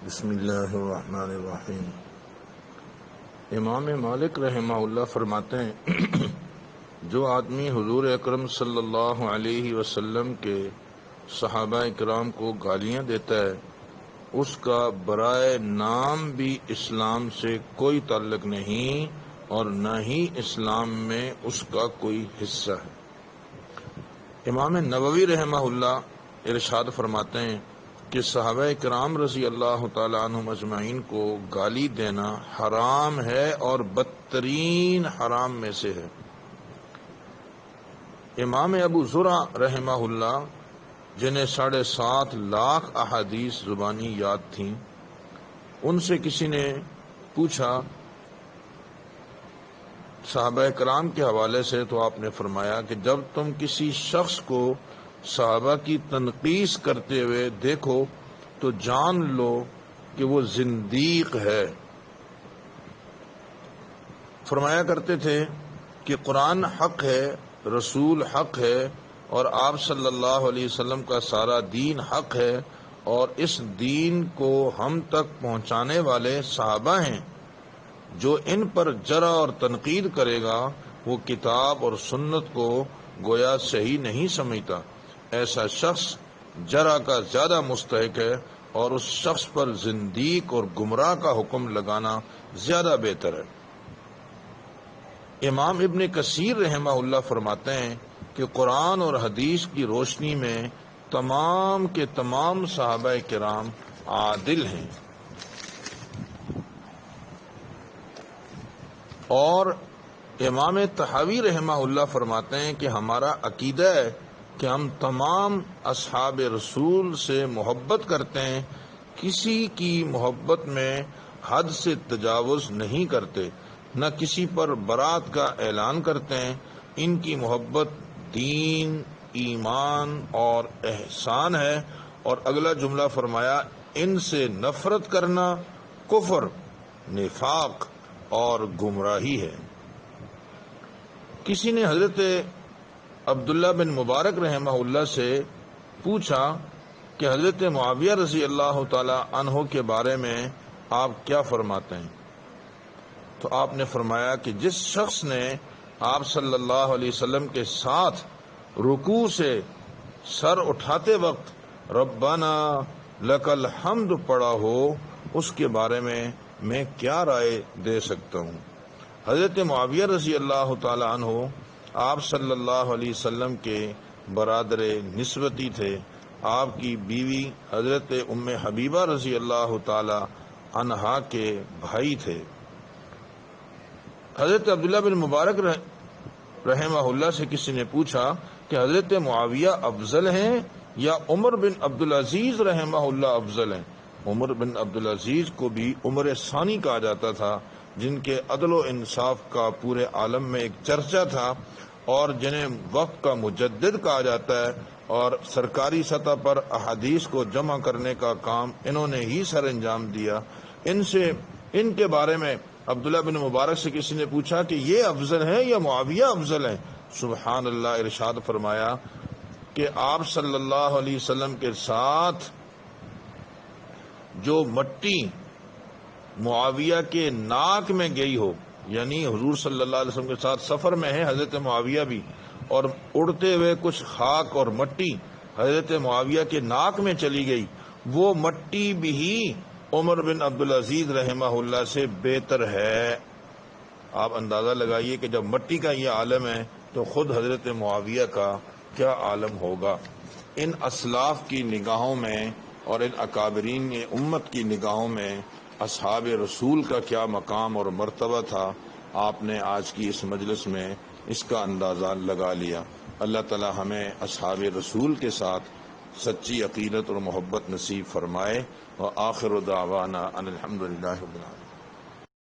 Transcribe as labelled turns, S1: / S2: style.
S1: بسم اللہ الرحمن الرحیم۔ امام مالک رحمہ اللہ فرماتے ہیں جو آدمی حضور اکرم صلی اللہ علیہ وسلم کے صحابہ کرام کو گالیاں دیتا ہے اس کا برائے نام بھی اسلام سے کوئی تعلق نہیں اور نہ ہی اسلام میں اس کا کوئی حصہ ہے۔ امام نووی رحمہ اللہ ارشاد فرماتے ہیں کہ صحابہ کرام رضی اللہ تعالی عنہم اجمعین کو گالی دینا حرام ہے اور بدترین حرام میں سے ہے۔ امام ابو زرع رحمہ اللہ جنہیں 7.5 لاکھ احادیث زبانی یاد تھیں، ان سے کسی نے پوچھا صحابہ کرام کے حوالے سے، تو آپ نے فرمایا کہ جب تم کسی شخص کو صحابہ کی تنقیص کرتے ہوئے دیکھو تو جان لو کہ وہ زندیق ہے۔ فرمایا کرتے تھے کہ قرآن حق ہے، رسول حق ہے، اور آپ صلی اللہ علیہ وسلم کا سارا دین حق ہے، اور اس دین کو ہم تک پہنچانے والے صحابہ ہیں۔ جو ان پر جرح اور تنقید کرے گا وہ کتاب اور سنت کو گویا صحیح نہیں سمجھتا۔ ایسا شخص جرح کا زیادہ مستحق ہے اور اس شخص پر زندیق اور گمراہ کا حکم لگانا زیادہ بہتر ہے۔ امام ابن کثیر رحمہ اللہ فرماتے ہیں کہ قرآن اور حدیث کی روشنی میں تمام کے تمام صحابہ کرام عادل ہیں، اور امام طحاوی رحمہ اللہ فرماتے ہیں کہ ہمارا عقیدہ ہے کہ ہم تمام اصحاب رسول سے محبت کرتے ہیں، کسی کی محبت میں حد سے تجاوز نہیں کرتے، نہ کسی پر برات کا اعلان کرتے ہیں۔ ان کی محبت دین، ایمان اور احسان ہے، اور اگلا جملہ فرمایا ان سے نفرت کرنا کفر، نفاق اور گمراہی ہے۔ کسی نے حضرت عبداللہ بن مبارک رحمہ اللہ سے پوچھا کہ حضرت معاویہ رضی اللہ تعالی عنہ کے بارے میں آپ کیا فرماتے ہیں؟ تو آپ نے فرمایا کہ جس شخص نے آپ صلی اللہ علیہ وسلم کے ساتھ رکوع سے سر اٹھاتے وقت ربنا لک الحمد پڑھا ہو، اس کے بارے میں کیا رائے دے سکتا ہوں؟ حضرت معاویہ رضی اللہ تعالی عنہ آپ صلی اللہ علیہ وسلم کے برادر نسبتی تھے۔ آپ کی بیوی حضرت ام حبیبہ رضی اللہ تعالی عنہا کے بھائی تھے۔ حضرت عبداللہ بن مبارک رحمہ اللہ سے کسی نے پوچھا کہ حضرت معاویہ افضل ہیں یا عمر بن عبدالعزیز رحمہ اللہ افضل ہیں؟ عمر بن عبدالعزیز کو بھی عمر ثانی کہا جاتا تھا، جن کے عدل و انصاف کا پورے عالم میں ایک چرچا تھا، اور جنہیں وقت کا مجدد کہا جاتا ہے، اور سرکاری سطح پر احادیث کو جمع کرنے کا کام انہوں نے ہی سر انجام دیا۔ ان کے بارے میں عبداللہ بن مبارک سے کسی نے پوچھا کہ یہ افضل ہیں یا معاویہ افضل ہیں؟ سبحان اللہ، ارشاد فرمایا کہ آپ صلی اللہ علیہ وسلم کے ساتھ جو مٹی معاویہ کے ناک میں گئی ہو، یعنی حضور صلی اللہ علیہ وسلم کے ساتھ سفر میں ہے حضرت معاویہ بھی، اور اڑتے ہوئے کچھ خاک اور مٹی حضرت معاویہ کے ناک میں چلی گئی، وہ مٹی بھی عمر بن عبدالعزیز رحمہ اللہ سے بہتر ہے۔ آپ اندازہ لگائیے کہ جب مٹی کا یہ عالم ہے تو خود حضرت معاویہ کا کیا عالم ہوگا۔ ان اسلاف کی نگاہوں میں اور ان اکابرین امت کی نگاہوں میں اصحاب رسول کا کیا مقام اور مرتبہ تھا، آپ نے آج کی اس مجلس میں اس کا اندازہ لگا لیا۔ اللہ تعالی ہمیں اصحاب رسول کے ساتھ سچی عقیدت اور محبت نصیب فرمائے، وآخر دعوانا ان الحمدللہ رب العالمین۔